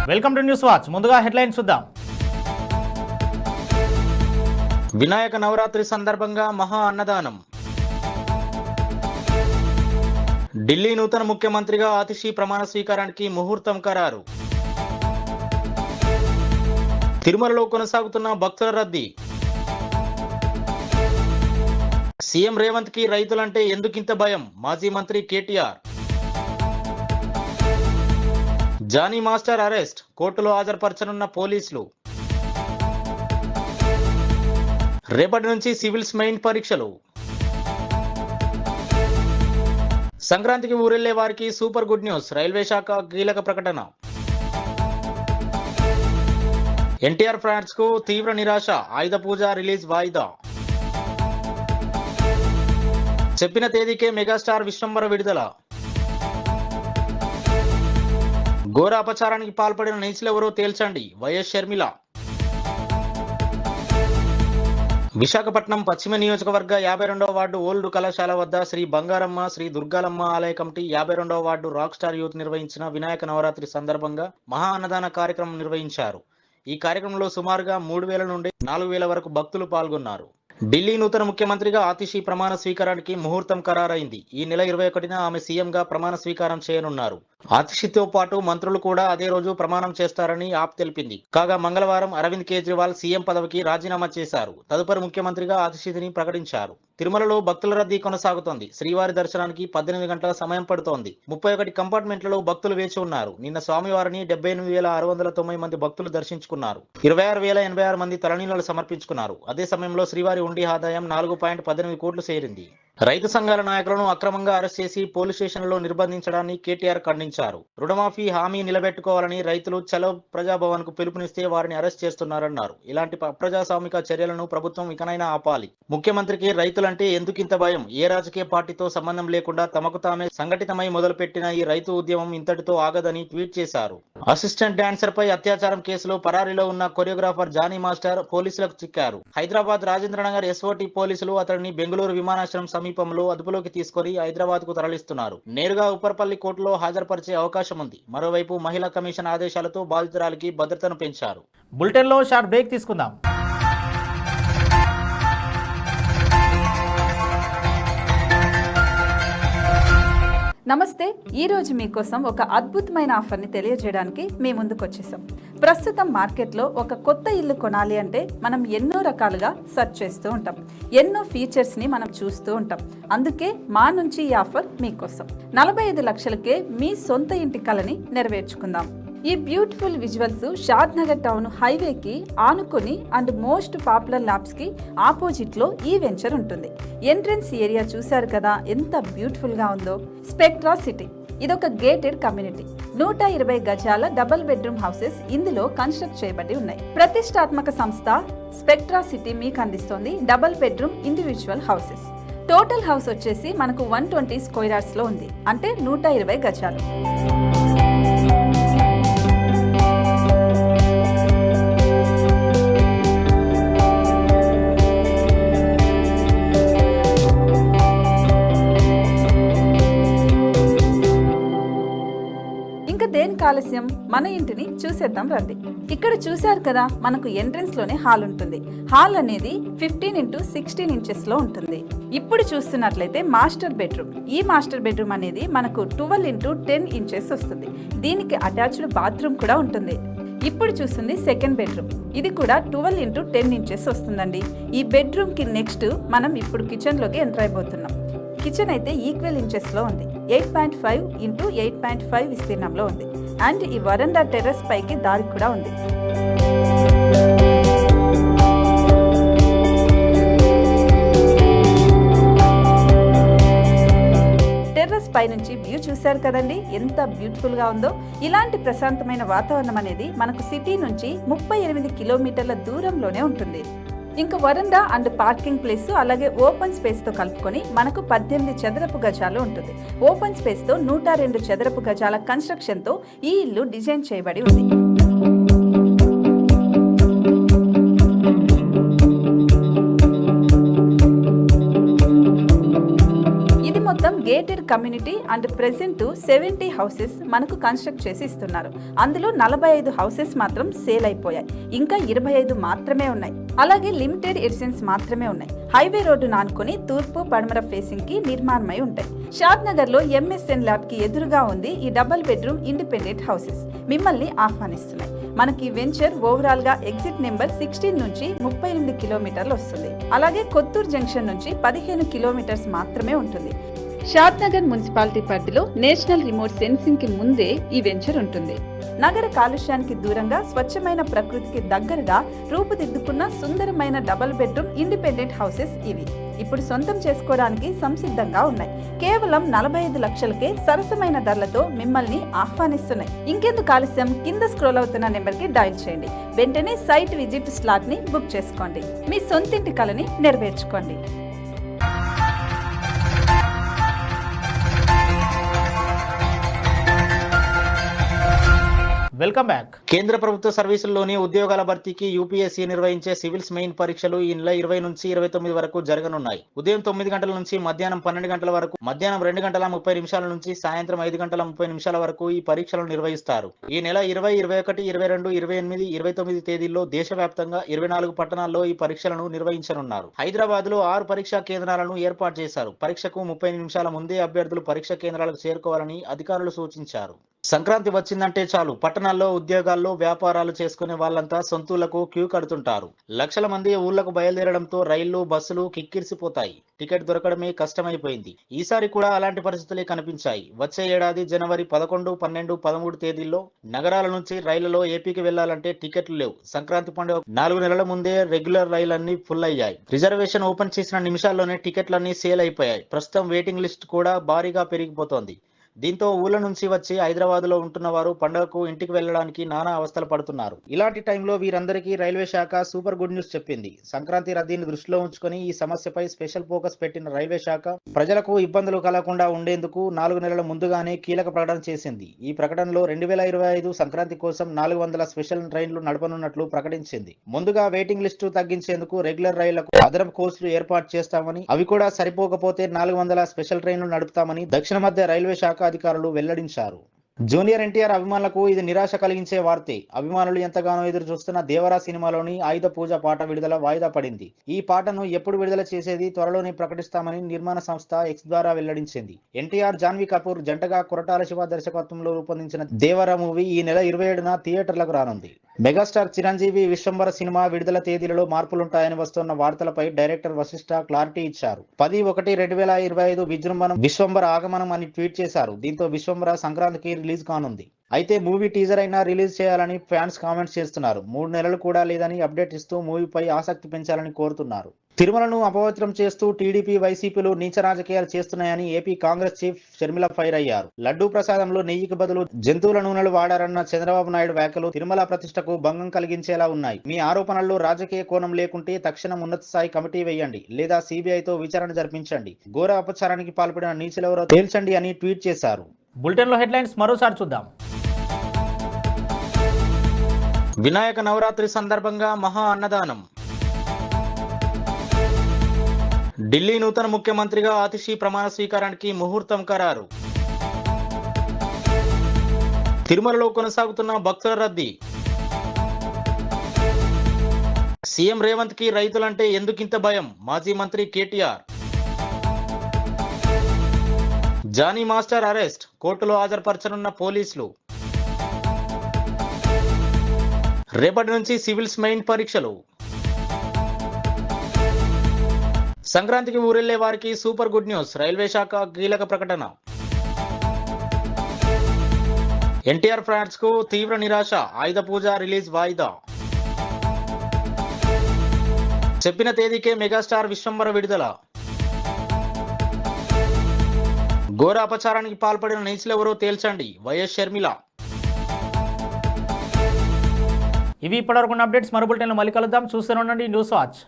Welcome to news watch. ముందుగా headlines చూద్దాం. వినాయక నవరాత్రి సందర్భంగా మహా అన్నదానం. ఢిల్లీ నూతన ముఖ్యమంత్రిగా ఆతిషి ప్రమాణ స్వీకారానికి ముహూర్తం ఖరారు. తిరుమలలో కొనసాగుతున్న భక్తుల రద్దీ. సీఎం రేవంత్ కి రైతులంటే ఎందుకింత భయం? మాజీ మంత్రి కేటీఆర్. జానీ మాస్టర్ అరెస్ట్, కోర్టులో హాజరుపరచనున్న పోలీసులు. రేపటి నుంచి సివిల్స్ మెయిన్ పరీక్షలు. సంక్రాంతికి ఊరెళ్లే వారికి సూపర్ గుడ్ న్యూస్, రైల్వే శాఖ కీలక ప్రకటన. ఎన్టీఆర్ ఫ్యాన్స్ కు తీవ్ర నిరాశ, ఆయుధ పూజ రిలీజ్ వాయిదా. చెప్పిన తేదీకే మెగాస్టార్ విశ్వంబర విడుదల. ఘోర అపచారానికి పాల్పడిన నీచులెవరో తేల్చండి, వైఎస్ షర్మిల. విశాఖపట్నం పశ్చిమ నియోజకవర్గ 52వ వార్డు ఓల్డ్ కళాశాల వద్ద శ్రీ బంగారమ్మ, శ్రీ దుర్గాలమ్మ ఆలయ కమిటీ 52వ వార్డు రాక్ స్టార్ యూత్ నిర్వహించిన వినాయక నవరాత్రి సందర్భంగా మహా అన్నదాన కార్యక్రమం నిర్వహించారు. ఈ కార్యక్రమంలో సుమారుగా 3000 నుండి 4000 వరకు భక్తులు పాల్గొన్నారు. ఢిల్లీ నూతన ముఖ్యమంత్రిగా ఆతిషి ప్రమాణ స్వీకారానికి ముహూర్తం ఖరారైంది. ఈ నెల 21న ఆమె సీఎంగా ప్రమాణ స్వీకారం చేయనున్నారు. ఆతిషితో పాటు మంత్రులు కూడా అదే రోజు ప్రమాణం చేస్తారని ఆప్ తెలిపింది. కాగా మంగళవారం అరవింద్ కేజ్రీవాల్ సీఎం పదవికి రాజీనామా చేశారు. తదుపరి ముఖ్యమంత్రిగా ఆతిషిని ప్రకటించారు. తిరుమలలో భక్తుల రద్దీ కొనసాగుతోంది. శ్రీవారి దర్శనానికి 18 గంటల సమయం పడుతోంది. 31 కంపార్ట్మెంట్లలో భక్తులు వేచి ఉన్నారు. నిన్న స్వామివారిని 78,690 మంది భక్తులు దర్శించుకున్నారు. 26,086 మంది తలనీళ్లు సమర్పించుకున్నారు. అదే సమయంలో శ్రీవారి ఉండి ఆదాయం 4.18 కోట్లు చేరింది. రైతు సంఘాల నాయకులను అక్రమంగా అరెస్ట్ చేసి పోలీస్ స్టేషన్లో నిర్బంధించడాన్ని కేటీఆర్ ఖండించారు. రుణమాఫీ హామీ నిలబెట్టుకోవాలని రైతులు చలో ప్రజాభవన్ కు పిలుపునిస్తే వారిని అరెస్ట్ చేస్తున్నారన్నారు. ఇలాంటి అప్రజాస్వామిక చర్యలను ప్రభుత్వం ఇకనైనా ఆపాలి. ముఖ్యమంత్రికి రైతులంటే ఎందుకింత భయం? ఏ రాజకీయ పార్టీతో సంబంధం లేకుండా తమకు తామే సంఘటితమై మొదలుపెట్టిన ఈ రైతు ఉద్యమం ఇంతటితో ఆగదని ట్వీట్ చేశారు. అసిస్టెంట్ డాన్సర్ పై అత్యాచారం కేసులో పరారీలో ఉన్న కొరియోగ్రాఫర్ జానీ మాస్టర్ పోలీసులకు చిక్కారు. హైదరాబాద్ రాజేంద్రనగర్ ఎస్ఓటీ పోలీసులు అతడిని బెంగళూరు విమానాశ్రయం సమీపంలో అదుపులోకి తీసుకొని హైదరాబాద్ కు తరలిస్తున్నారు. నేరుగా ఉపర్పల్లి కోర్టులో హాజరుపరిచే అవకాశం ఉంది. మరోవైపు మహిళా కమిషన్ ఆదేశాలతో బాధితురాలికి భద్రతను పెంచారు. బులెటిన్ లో షార్ట్ బ్రేక్ తీసుకుందాం. నమస్తే. ఈరోజు మీకోసం ఒక అద్భుతమైన ఆఫర్ని తెలియజేయడానికి మీ ముందుకు వచ్చేసాం. ప్రస్తుతం మార్కెట్లో ఒక కొత్త ఇల్లు కొనాలి అంటే మనం ఎన్నో రకాలుగా సెర్చ్ చేస్తూ ఉంటాం. ఎన్నో ఫీచర్స్ని మనం చూస్తూ ఉంటాం. అందుకే మా నుంచి ఈ ఆఫర్ మీకోసం. 45 లక్షలకే మీ సొంత ఇంటి కలని నెరవేర్చుకుందాం. ఈ బ్యూటిఫుల్ విజువల్స్ షాద్ నగర్ టౌన్ హైవేకి ఆనుకొని అండ్ మోస్ట్ పాపులర్ ల్యాబ్స్ కి ఆపోజిట్ లో ఈ వెంచర్ ఉంటుంది. ఎంట్రన్స్ ఏరియా చూశారు కదా ఎంత బ్యూటిఫుల్ గా ఉందో. స్పెక్ట్రా సిటీ ఇదొక గేటెడ్ కమ్యూనిటీ. 120 గజాల డబుల్ బెడ్రూమ్ హౌసెస్ ఇందులో కన్స్ట్రక్ట్ చేయబడి ఉన్నాయి. ప్రతిష్టాత్మక సంస్థ స్పెక్ట్రా సిటీ మీకు అందిస్తోంది double bedroom individual houses. Total house వచ్చేసి మనకు 120 స్క్వేర్ యార్డ్స్ లో ఉంది, అంటే 120 గజాలు. దేనికి ఆలస్యం, మన ఇంటిని చూసేద్దాం రండి. ఇక్కడ చూశారు కదా, మనకు ఎంట్రన్స్ లోనే హాల్ ఉంటుంది. హాల్ అనేది 15x16 ఇంచెస్ లో ఉంటుంది. ఇప్పుడు చూస్తున్నట్లయితే మాస్టర్ బెడ్రూమ్. ఈ మాస్టర్ బెడ్రూమ్ అనేది మనకు 12x10 ఇంచెస్ వస్తుంది. దీనికి అటాచ్డ్ బాత్రూమ్ కూడా ఉంటుంది. ఇప్పుడు చూస్తుంది సెకండ్ బెడ్రూమ్. ఇది కూడా 12x10 ఇంచెస్ వస్తుందండి. ఈ బెడ్రూమ్ కి నెక్స్ట్ మనం ఇప్పుడు కిచెన్ లోకి ఎంటర్ అయిపోతున్నాం. కిచెన్ అయితే ఈక్వల్ ఇంచెస్ లో ఉంది. 8.5x8.5 విస్తీర్ణంలో ఉంది. అండ్ ఈ వరండా టెర్రస్ పైకి దారి కూడా ఉంది. టెర్రస్ పై నుంచి వ్యూ చూశారు కదండి, ఎంత బ్యూటిఫుల్ గా ఉందో. ఇలాంటి ప్రశాంతమైన వాతావరణం అనేది మనకు సిటీ నుంచి 38 కిలోమీటర్ల దూరంలోనే ఉంటుంది. ఇంకా వరండా అండ్ పార్కింగ్ ప్లేస్ అలాగే ఓపెన్ స్పేస్ తో కలుపుకొని మనకు 18 చదరపు గజాలు ఉంటుంది. ఓపెన్ స్పేస్ తో 102 చదరపు గజాల కన్స్ట్రక్షన్ తో ఈ ఇల్లు డిజైన్ చేయబడి ఉంది. మొత్తం gated community and present 70 houses మనకు కన్స్ట్రక్ట్ చేసి ఇస్తున్నారు. అందులో 45 హౌసెస్ మాత్రం సేల్ అయిపోయాయి, ఇంకా 25 మాత్రమే ఉన్నాయి. అలాగే లిమిటెడ్ ఎడిషన్స్ మాత్రమే ఉన్నాయి. హైవే రోడ్డును ఆనుకొని తూర్పు పడమర ఫేసింగ్ కి నిర్మాణమై ఉంటాయి. షాద్ నగర్ లో ఎంఎస్ఎన్ ల్యాబ్ కి ఎదురుగా ఉంది ఈ డబుల్ బెడ్రూమ్ ఇండిపెండెంట్ హౌసెస్. మిమ్మల్ని ఆహ్వానిస్తున్నాయి. మనకి వెంచర్ ఓవరాల్ గా ఎగ్జిట్ నెంబర్ 16 నుంచి 38 కిలోమీటర్లు వస్తుంది. అలాగే కొత్తూరు జంక్షన్ నుంచి 15 కిలోమీటర్స్ మాత్రమే ఉంటుంది. షాద్ నగర్ మున్సిపాలిటీ పరిధిలో నేషనల్ రిమోట్ సెన్సింగ్ కి ముందే ఈ వెంచర్ ఉంటుంది. నగర కాలుష్యానికి దూరంగా స్వచ్ఛమైన ప్రకృతికి దగ్గరగా రూపుదిద్దుకున్న సుందరమైన డబుల్ బెడ్రూమ్ ఇండిపెండెంట్ హౌసెస్ ఇవి. ఇప్పుడు సొంతం చేసుకోవడానికి సంసిద్ధంగా ఉన్నాయి. కేవలం 45 లక్షలకే సరసమైన ధరలతో మిమ్మల్ని ఆహ్వానిస్తున్నాయి. ఇంకెందుకు ఆలస్యం, కింద స్క్రోల్ అవుతున్న నెంబర్ కి డయల్ చేయండి. వెంటనే సైట్ విజిట్ స్లాట్ ని బుక్ చేసుకోండి. మీ సొంతింటి కలని నెరవేర్చుకోండి. Welcome back. కేంద్ర ప్రభుత్వ సర్వీసుల్లోని ఉద్యోగాల భర్తీకి యూపీఎస్సీ నిర్వహించే సివిల్స్ మెయిన్ పరీక్షలు ఈ నెల 20 నుంచి 29 వరకు జరగనున్నాయి. ఉదయం 9 గంటల నుంచి మధ్యాహ్నం 12 గంటల వరకు, మధ్యాహ్నం 2 గంటల 30 నిమిషాల నుంచి సాయంత్రం 5 గంటల 30 నిమిషాల వరకు ఈ పరీక్షలను నిర్వహిస్తారు. ఈ నెల 20, 21, 22, 28, 29 తేదీల్లో దేశవ్యాప్తంగా 24 పట్టణాల్లో ఈ పరీక్షలను నిర్వహించనున్నారు. హైదరాబాద్ లో 6 పరీక్షా కేంద్రాలను ఏర్పాటు చేశారు. పరీక్షకు 30 నిమిషాల ముందే అభ్యర్థులు పరీక్ష కేంద్రాలకు చేరుకోవాలని అధికారులు సూచించారు. సంక్రాంతి వచ్చిందంటే చాలు పట్టణాల్లో, ఉద్యోగాల్లో, వ్యాపారాలు చేసుకునే వాళ్ళంతా సొంతూళ్లకు క్యూ కడుతుంటారు. లక్షల మంది ఊళ్లకు బయలుదేరడంతో రైళ్లు, బస్సులు కిక్కిరిసిపోతాయి. టికెట్ దొరకడమే కష్టమైపోయింది. ఈసారి కూడా అలాంటి పరిస్థితులే కనిపించాయి. వచ్చే ఏడాది జనవరి 11, 12, 13 తేదీల్లో నగరాల నుంచి రైళ్లలో ఏపీకి వెళ్లాలంటే టికెట్లు లేవు. సంక్రాంతి పండుగ 4 నెలల ముందే రెగ్యులర్ రైళ్లన్నీ ఫుల్ అయ్యాయి. రిజర్వేషన్ ఓపెన్ చేసిన నిమిషాల్లోనే టికెట్లన్నీ సేల్ అయిపోయాయి. ప్రస్తుతం వెయిటింగ్ లిస్ట్ కూడా భారీగా పెరిగిపోతోంది. దీంతో ఊళ్ళ నుంచి వచ్చి హైదరాబాద్ లో ఉంటున్న వారు పండుగకు ఇంటికి వెళ్లడానికి నానా అవస్థలు పడుతున్నారు. ఇలాంటి టైంలో వీరందరికీ రైల్వే శాఖ సూపర్ గుడ్ న్యూస్ చెప్పింది. సంక్రాంతి రద్దీని దృష్టిలో ఉంచుకొని ఈ సమస్యపై స్పెషల్ ఫోకస్ పెట్టిన రైల్వే శాఖ ప్రజలకు ఇబ్బందులు కలగకుండా ఉండేందుకు 4 నెలల ముందుగానే కీలక ప్రకటన చేసింది. ఈ ప్రకటనలో 2025 సంక్రాంతి కోసం 400 స్పెషల్ ట్రైన్లు నడపనున్నట్లు ప్రకటించింది. ముందుగా వెయిటింగ్ లిస్టు తగ్గించేందుకు రెగ్యులర్ రైళ్లకు అదనపు కోచ్లు ఏర్పాటు చేస్తామని, అవి కూడా సరిపోకపోతే 400 స్పెషల్ ట్రైన్లు నడుపుతామని దక్షిణ మధ్య రైల్వే శాఖ అధికారులు వెల్లడించారు. జూనియర్ ఎన్టీఆర్ అభిమానులకు ఇది నిరాశ కలిగించే వార్తే. అభిమానులు ఎంతగానో ఎదురు చూస్తున్న దేవరా సినిమాలోని ఆయుధ పూజ పాట విడుదల వాయిదా పడింది. ఈ పాటను ఎప్పుడు విడుదల చేసేది త్వరలోనే ప్రకటిస్తామని నిర్మాణ సంస్థ ఎక్స్ ద్వారా వెల్లడించింది. ఎన్టీఆర్, జాన్వీ కపూర్ జంటగా కొరటాల శివ దర్శకత్వంలో రూపొందించిన దేవరా మూవీ ఈ నెల 27న థియేటర్లకు రానుంది. మెగాస్టార్ చిరంజీవి విశ్వంబర సినిమా విడుదల తేదీలలో మార్పులుంటాయని వస్తున్న వార్తలపై డైరెక్టర్ వశిష్ఠ క్లారిటీ ఇచ్చారు. 10/1/2025 విజృంభణం విశ్వంబర ఆగమనం అని ట్వీట్ చేశారు. దీంతో విశ్వంబర సంక్రాంతికి రిలీజ్ కానుంది. అయితే మూవీ టీజర్ అయినా రిలీజ్ చేయాలని ఫ్యాన్స్ కామెంట్స్ చేస్తున్నారు. 3 నెలలు కూడా లేదని అప్డేట్ ఇస్తూ మూవీపై ఆసక్తి పెంచాలని కోరుతున్నారు. తిరుమలను అపవిత్రం చేస్తూ టీడీపీ, వైసీపీలు నీచ రాజకీయాలు చేస్తున్నాయని AP Congress chief Sharmila fire అయ్యారు. లడ్డూ ప్రసాదంలో నెయ్యికి బదులు జంతువుల నూనెలు వాడారన్న చంద్రబాబు నాయుడు వ్యాఖ్యలు తిరుమల ప్రతిష్టకు భంగం కలిగించేలా ఉన్నాయి. మీ ఆరోపణల్లో రాజకీయ కోణం లేకుంటే తక్షణం ఉన్నత స్థాయి కమిటీ వేయండి, లేదా సిబిఐతో విచారణ జరిపించండి. ఘోర అపచారానికి పాల్పడిన నీచులెవరో తేల్చండి అని ట్వీట్ చేశారు. బులెటిన్లో హెడ్లైన్స్ మరోసారి చూద్దాం. వినాయక నవరాత్రి సందర్భంగా మహా అన్నదానం. ఢిల్లీ నూతన ముఖ్యమంత్రిగా ఆతిషి ప్రమాణ స్వీకారానికి ముహూర్తం ఖరారు. తిరుమలలో కొనసాగుతున్న భక్తుల రద్దీ. సీఎం రేవంత్ కి రైతులంటే ఎందుకింత భయం? మాజీ మంత్రి కేటీఆర్. జానీ మాస్టర్ అరెస్ట్, కోర్టులో హాజరుపరచనున్న పోలీసులు. రేపటి నుంచి సివిల్స్ మెయిన్ పరీక్షలు. సంక్రాంతికి ఊరెళ్లే వారికి సూపర్ గుడ్ న్యూస్, రైల్వే శాఖ కీలక ప్రకటన. ఎన్టీఆర్ ఫ్యాన్స్ కు తీవ్ర నిరాశ, ఆయుధ పూజ రిలీజ్ వాయిదా. చెప్పిన తేదీకే మెగాస్టార్ విశ్వంబర విడుదల. ఘోర అపచారానికి పాల్పడిన నీచులెవరో తేల్చండి, వైఎస్ షర్మిల. ఇవి ఇప్పటివరకు అప్డేట్స్. మరో బులెటిన్లో మళ్ళీ కలుద్దాం. చూస్తూనే ఉండండి న్యూస్ వాచ్.